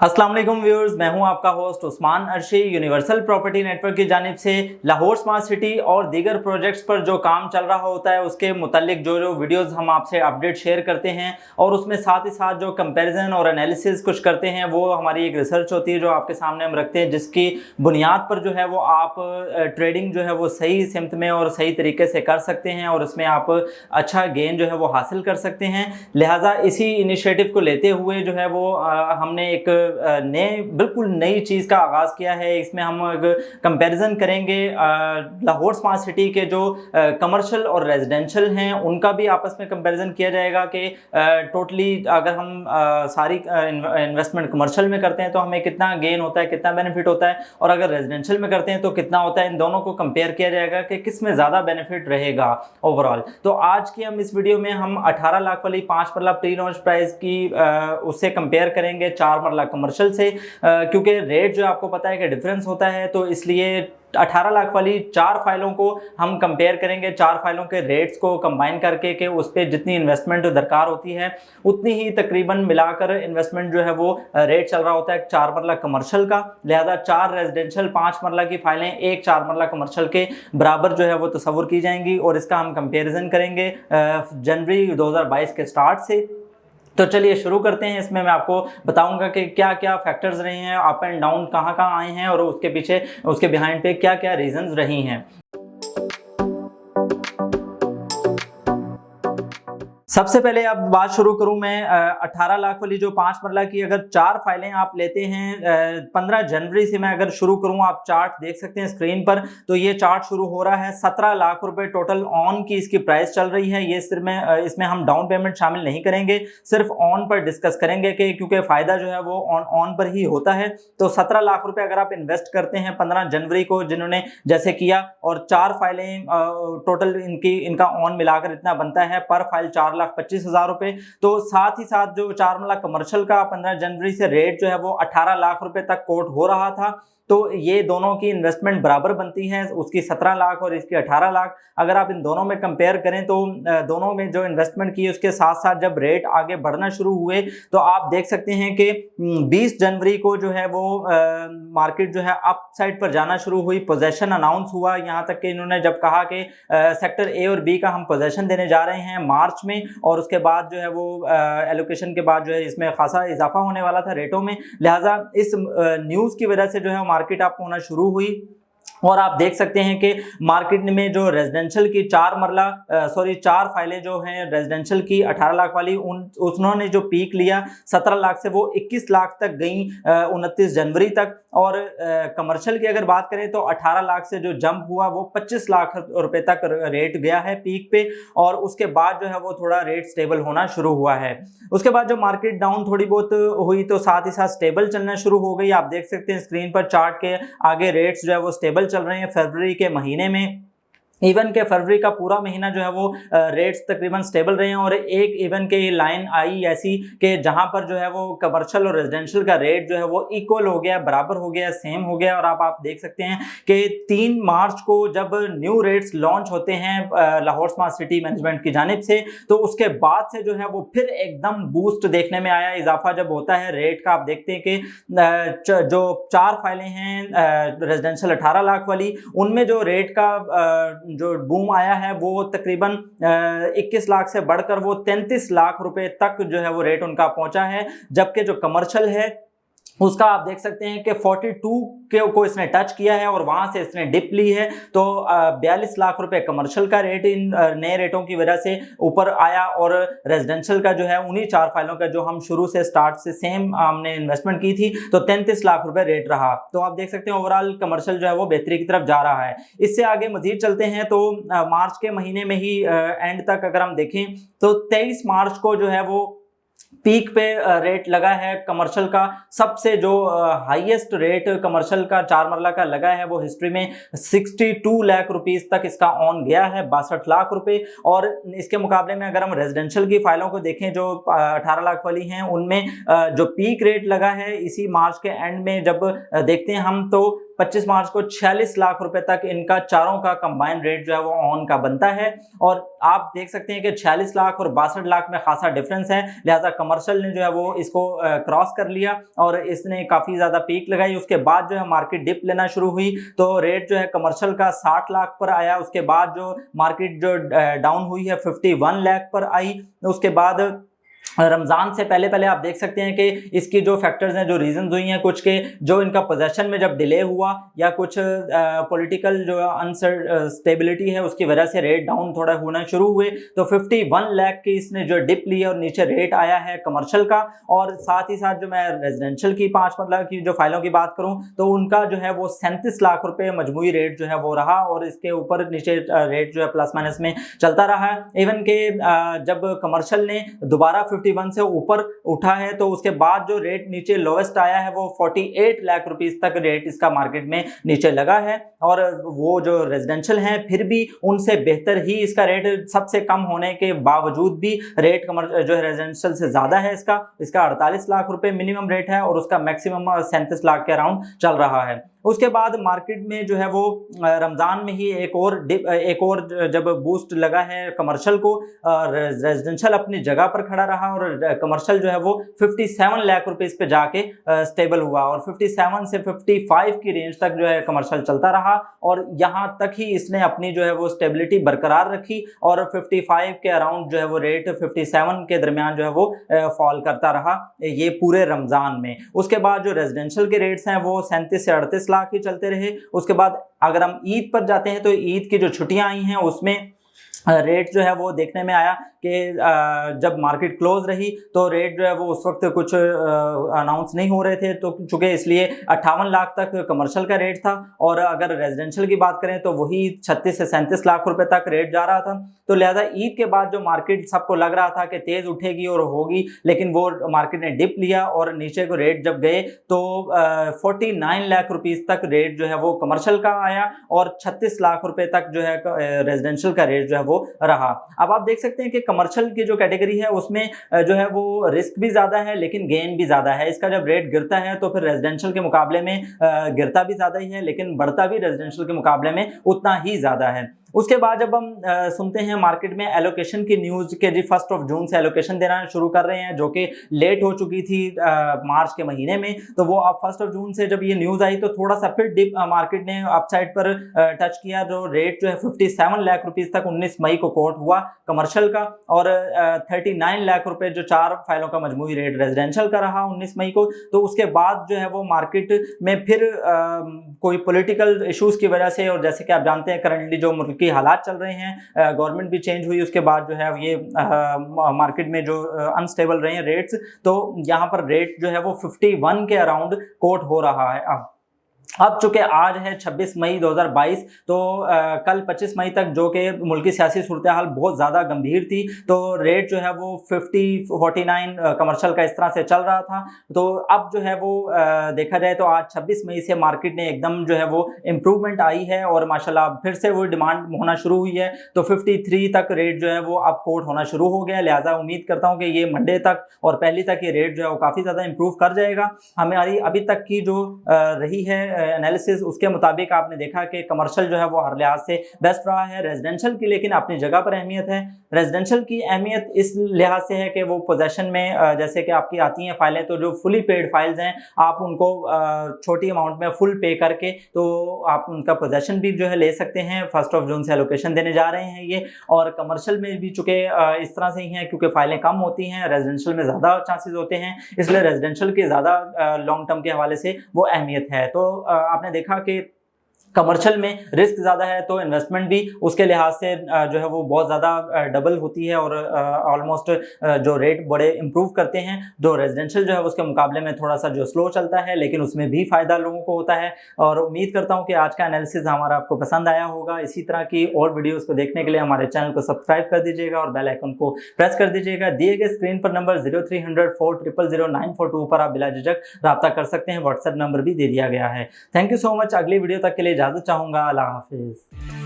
अस्सलाम वालेकुम व्यूअर्स, मैं हूं आपका host Usman Arshi. Universal property network की जानिब से लाहौर स्मार्ट सिटी और दीगर प्रोजेक्ट्स पर जो काम चल रहा होता है उसके मुतालिक जो वीडियोस हम आपसे अपडेट शेयर करते हैं और उसमें साथ ही साथ जो कंपैरिजन और एनालिसिस कुछ करते हैं वो हमारी एक रिसर्च होती है जो आपके सामने हम रखते हैं, जिसकी बुनियाद पर जो है वो आप ट्रेडिंग जो है वो सही सिमत में और सही तरीके से कर सकते हैं और उसमें आप अच्छा गेन जो है वो हासिल कर सकते हैं। लिहाजा इसी इनिशिएटिव को लेते हुए जो है वो हमने एक बिल्कुल नई चीज़ का आगाज़ किया है। इसमें हम कंपैरिजन करेंगे लाहौर स्मार्ट सिटी के जो कमर्शियल और रेजिडेंशियल हैं उनका भी आपस में कंपैरिजन किया जाएगा कि टोटली अगर हम सारी इन्वेस्टमेंट कमर्शियल में करते हैं तो हमें कितना गेन होता है, कितना बेनिफिट होता है, और अगर रेजिडेंशियल में करते हैं तो कितना होता है। इन दोनों को कंपेयर किया जाएगा कि किस में ज़्यादा बेनिफिट रहेगा ओवरऑल। तो आज की हम इस वीडियो में हम 18 लाख वाली 5 मरला प्री लॉन्च प्राइस की उससे कंपेयर करेंगे 4 मरला कमर्शियल से, क्योंकि रेट जो आपको पता है कि डिफरेंस होता है, तो इसलिए 18 लाख वाली 4 फाइलों को हम कंपेयर करेंगे, 4 फाइलों के रेट्स को कंबाइन करके कि उस पर जितनी इन्वेस्टमेंट दरकार होती है उतनी ही तकरीबन मिलाकर इन्वेस्टमेंट जो है वो रेट चल रहा होता है 4 मरला कमर्शियल का। लिहाजा 4 रेजिडेंशियल 5 मरला की फाइलें एक 4 मरला कमर्शियल के बराबर जो है वो तस्वुर की जाएंगी और इसका हम कंपेरिजन करेंगे जनवरी 2022 के स्टार्ट से। तो चलिए शुरू करते हैं। इसमें मैं आपको बताऊंगा कि क्या क्या फैक्टर्स रहे हैं, अप एंड डाउन कहाँ कहाँ आए हैं और उसके पीछे उसके बिहाइंड पे क्या क्या रीजंस रही हैं। सबसे पहले अब बात शुरू करूं मैं 18 लाख वाली जो 5 मरला की अगर 4 फाइलें आप लेते हैं 15 जनवरी से मैं अगर शुरू करूं, आप चार्ट देख सकते हैं स्क्रीन पर, तो ये चार्ट शुरू हो रहा है 17 लाख रुपए टोटल ऑन की इसकी प्राइस चल रही है। ये सिर्फ में इसमें हम डाउन पेमेंट शामिल नहीं करेंगे, सिर्फ ऑन पर डिस्कस करेंगे कि क्योंकि फायदा जो है वो ऑन पर ही होता है। तो 17 लाख रुपए अगर आप इन्वेस्ट करते हैं 15 जनवरी को जिन्होंने जैसे किया, और 4 फाइलें टोटल इनका ऑन मिलाकर इतना बनता है पर फाइल 4,25,000 रुपए। तो साथ ही साथ जो 4 मरला कमर्शियल का 15 जनवरी से रेट जो है वो 18 लाख रुपए तक कोट हो रहा था। तो ये दोनों की इन्वेस्टमेंट बराबर बनती है, उसकी 17 लाख और इसकी 18 लाख। अगर आप इन दोनों में कंपेयर करें तो दोनों में जो इन्वेस्टमेंट की उसके साथ साथ जब रेट आगे बढ़ना शुरू हुए तो आप देख सकते हैं कि 20 जनवरी को जो है वो मार्केट जो है अप साइड पर जाना शुरू हुई। पोजेशन अनाउंस हुआ, यहाँ तक कि इन्होंने जब कहा कि सेक्टर ए और बी का हम पोजेशन देने जा रहे हैं मार्च में, और उसके बाद जो है वो एलोकेशन के बाद जो है इसमें खासा इजाफा होने वाला था रेटों में। लिहाजा इस न्यूज़ की वजह से जो है मार्केट अप होना शुरू हुई। और आप देख सकते हैं कि मार्केट में जो रेजिडेंशियल की 4 फाइलें जो हैं रेजिडेंशियल की 18 लाख वाली उन्होंने जो पीक लिया 17 लाख से वो 21 लाख तक गई 29 जनवरी तक। और कमर्शियल की अगर बात करें तो 18 लाख से जो जंप हुआ वो 25 लाख रुपए तक रेट गया है पीक पे, और उसके बाद जो है वो थोड़ा रेट स्टेबल होना शुरू हुआ है। उसके बाद जो मार्केट डाउन थोड़ी बहुत हुई तो साथ ही साथ स्टेबल चलना शुरू हो गई। आप देख सकते हैं स्क्रीन पर चार्ट के आगे रेट्स जो है वो स्टेबल चल रहे हैं फरवरी के महीने में। इवन के फरवरी का पूरा महीना जो है वो रेट्स तकरीबन स्टेबल रहे हैं, और एक इवन के लाइन आई ऐसी कि जहां पर जो है वो कमर्शियल और रेजिडेंशियल का रेट जो है वो इक्वल हो गया, बराबर हो गया, सेम हो गया। और आप देख सकते हैं कि 3 मार्च को जब न्यू रेट्स लॉन्च होते हैं लाहौर स्मार्ट सिटी मैनेजमेंट की जानिब से, तो उसके बाद से जो है वो फिर एकदम बूस्ट देखने में आया, इजाफा जब होता है रेट का। आप देखते हैं कि जो 4 फाइलें हैं रेजिडेंशियल 18 लाख वाली, उनमें जो रेट का जो बूम आया है वो तकरीबन 21 लाख से बढ़कर वो 33 लाख रुपए तक जो है वो रेट उनका पहुंचा है। जबकि जो कमर्शियल है उसका आप देख सकते हैं कि 42 को इसने टच किया है और वहां से इसने डिप ली है। तो 42 लाख रुपए कमर्शियल का रेट इन नए रेटों की वजह से ऊपर आया, और रेजिडेंशियल का जो है उन्हीं 4 फाइलों का जो हम शुरू से स्टार्ट से सेम हमने इन्वेस्टमेंट की थी तो 33 लाख रुपए रेट रहा। तो आप देख सकते हैं ओवरऑल कमर्शियल जो है वो बेहतरी की तरफ जा रहा है। इससे आगे मजीद चलते हैं तो मार्च के महीने में ही एंड तक अगर हम देखें तो 23 मार्च को जो है वो पीक पे रेट लगा है कमर्शियल का। सबसे जो हाईएस्ट रेट कमर्शियल का 4 मरला का लगा है वो हिस्ट्री में 62 लाख रुपीस तक इसका ऑन गया है, 62 लाख रुपए। और इसके मुकाबले में अगर हम रेजिडेंशियल की फाइलों को देखें जो 18 लाख वाली हैं, उनमें जो पीक रेट लगा है इसी मार्च के एंड में जब देखते हैं हम तो 25 मार्च को 46 लाख रुपए तक इनका चारों का कंबाइंड रेट जो है वो ऑन का बनता है। और आप देख सकते हैं कि 46 लाख और 62 लाख में खासा डिफरेंस है, लिहाजा कमर्शियल ने जो है वो इसको क्रॉस कर लिया और इसने काफी ज्यादा पीक लगाई। उसके बाद जो है मार्केट डिप लेना शुरू हुई तो रेट जो है कमर्शियल का 60 लाख पर आया। उसके बाद जो मार्केट जो डाउन हुई है 51 लाख पर आई। उसके बाद रमजान से पहले पहले आप देख सकते हैं कि इसकी जो फैक्टर्स हैं, जो रीजंस हुई हैं कुछ के, जो इनका पोजेशन में जब डिले हुआ या कुछ पॉलिटिकल जो अनस्टेबिलिटी है उसकी वजह से रेट डाउन थोड़ा होना शुरू हुए तो 51 लाख की इसने जो डिप ली और नीचे रेट आया है कमर्शियल का। और साथ ही साथ जो मैं रेजिडेंशियल की 5 लाख की जो फाइलों की बात करूं तो उनका जो है वो 37 लाख रुपए मजमूई रेट जो है वो रहा और इसके ऊपर नीचे रेट जो है प्लस माइनस में चलता रहा है। इवन के जब कमर्शियल ने दोबारा 51 से ऊपर उठा है तो उसके बाद जो रेट नीचे लोवेस्ट आया है वो 48 लाख रुपीस तक रेट इसका मार्केट में नीचे लगा है। और वो जो रेजिडेंशियल हैं फिर भी उनसे बेहतर ही इसका रेट, सबसे कम होने के बावजूद भी रेट जो है रेजिडेंशियल से ज्यादा है। इसका 48 लाख रुपए मिनिमम रेट है और उसका मैक्सिमम 37 लाख के अराउंड चल रहा है। उसके बाद मार्केट में जो है वो रमजान में ही एक और जब बूस्ट लगा है कमर्शियल को, रेजिडेंशियल अपनी जगह पर खड़ा रहा और कमर्शियल जो है वो 57 लाख रुपीस पे जाके स्टेबल हुआ और 57 से 55 की रेंज तक जो है कमर्शियल चलता रहा और यहाँ तक ही इसने अपनी जो है वो स्टेबिलिटी बरकरार रखी और 55 के अराउंड जो है वो रेट 57 के दरमियान जो है वो फॉल करता रहा ये पूरे रमजान में। उसके बाद जो रेजिडेंशियल के रेट्स हैं वो 37 से 38 लाख ही चलते रहे। उसके बाद अगर हम ईद पर जाते हैं तो ईद की जो छुट्टियां आई हैं उसमें रेट जो है वो देखने में आया कि जब मार्केट क्लोज रही तो रेट जो है वो उस वक्त कुछ अनाउंस नहीं हो रहे थे तो चूंकि इसलिए 58 लाख तक कमर्शियल का रेट था और अगर रेजिडेंशियल की बात करें तो वही 36 से 37 लाख रुपए तक रेट जा रहा था। तो लिहाजा ईद के बाद जो मार्केट सबको लग रहा था कि तेज उठेगी और होगी, लेकिन वो मार्केट ने डिप लिया और नीचे को रेट जब गए तो 49 लाख रुपीस तक रेट जो है वो कमर्शियल का आया और 36 लाख रुपए तक जो है रेजिडेंशियल का रेट जो है वो रहा। अब आप देख सकते हैं कि कमर्शियल की जो कैटेगरी है उसमें जो है वो रिस्क भी ज्यादा है लेकिन गेन भी ज्यादा है। इसका जब रेट गिरता है तो फिर रेजिडेंशियल के मुकाबले में गिरता भी ज्यादा ही है लेकिन बढ़ता भी रेजिडेंशियल के मुकाबले में उतना ही ज्यादा है। उसके बाद जब हम सुनते हैं मार्केट में एलोकेशन की न्यूज के जी 1 जून से एलोकेशन देना शुरू कर रहे हैं जो कि लेट हो चुकी थी मार्च के महीने में, तो वो अब 1 जून से जब ये न्यूज आई तो थोड़ा सा फिर डिप मार्केट ने अपसाइड पर टच किया। जो रेट जो है 57 लाख रुपीस तक 19 मई को कोट हुआ कमर्शियल का और 39 लाख रुपए जो 4 फाइलों का मजमूई रेट रेजिडेंशियल का रहा 19 मई को। तो उसके बाद जो है वो मार्केट में फिर कोई पॉलिटिकल इश्यूज की वजह से, और जैसे कि आप जानते हैं करंटली जो मुल्क की हालात चल रहे हैं, गवर्नमेंट भी चेंज हुई, उसके बाद जो है ये मार्केट में जो अनस्टेबल रहे हैं रेट्स, तो यहाँ पर रेट जो है वो 51 के अराउंड कोट हो रहा है। अब चूंकि आज है 26 मई 2022 तो कल 25 मई तक जो कि मुल्की सियासी सूरत हाल बहुत ज़्यादा गंभीर थी तो रेट जो है वो 49 कमर्शियल का इस तरह से चल रहा था। तो अब जो है वो देखा जाए तो आज 26 मई से मार्केट ने एकदम जो है वो इम्प्रूवमेंट आई है और माशाल्लाह फिर से वो डिमांड होना शुरू हुई है। तो 53 तक रेट जो है वो अब कोट होना शुरू हो गया। लिहाजा उम्मीद करता हूँ कि ये मंडे तक और पहली तक ये रेट जो है वो काफ़ी ज़्यादा इम्प्रूव कर जाएगा। हमारी अभी तक की जो रही है एनालिसिस उसके मुताबिक आपने देखा कि कमर्शियल जो है वो हर लिहाज से बेस्ट रहा है। रेजिडेंशियल की लेकिन अपनी जगह पर अहमियत है। रेजिडेंशियल की अहमियत इस लिहाज से है कि वो पोजेशन में जैसे कि आपकी आती हैं फाइलें तो जो फुली पेड फाइल्स हैं आप उनको छोटी अमाउंट में फुल पे करके तो आप उनका पोजेशन भी जो है ले सकते हैं। 1 जून से एलोकेशन देने जा रहे हैं ये। और कमर्शियल में भी चूंकि इस तरह से ही हैं क्योंकि फाइलें कम होती हैं, रेजिडेंशियल में ज़्यादा चांसेस होते हैं, इसलिए रेजिडेंशियल की ज़्यादा लॉन्ग टर्म के हवाले से वो अहमियत है। तो आपने देखा कि कमर्शियल में रिस्क ज़्यादा है तो इन्वेस्टमेंट भी उसके लिहाज से जो है वो बहुत ज़्यादा डबल होती है और ऑलमोस्ट जो रेट बड़े इम्प्रूव करते हैं। जो रेजिडेंशियल जो है उसके मुकाबले में थोड़ा सा जो स्लो चलता है लेकिन उसमें भी फ़ायदा लोगों को होता है। और उम्मीद करता हूँ कि आज का एनालिसिस हमारा आपको पसंद आया होगा। इसी तरह की और वीडियोज़ को देखने के लिए हमारे चैनल को सब्सक्राइब कर दीजिएगा और बेल आइकन को प्रेस कर दीजिएगा। दिए गए स्क्रीन पर नंबर 0300 4000942 पर आप बिला झिझक रब्ता कर सकते हैं। व्हाट्सएप नंबर भी दे दिया गया है। Thank you so much. अगली वीडियो तक के लिए इजाज़त चाहूँगा। अल्लाह हाफिज़।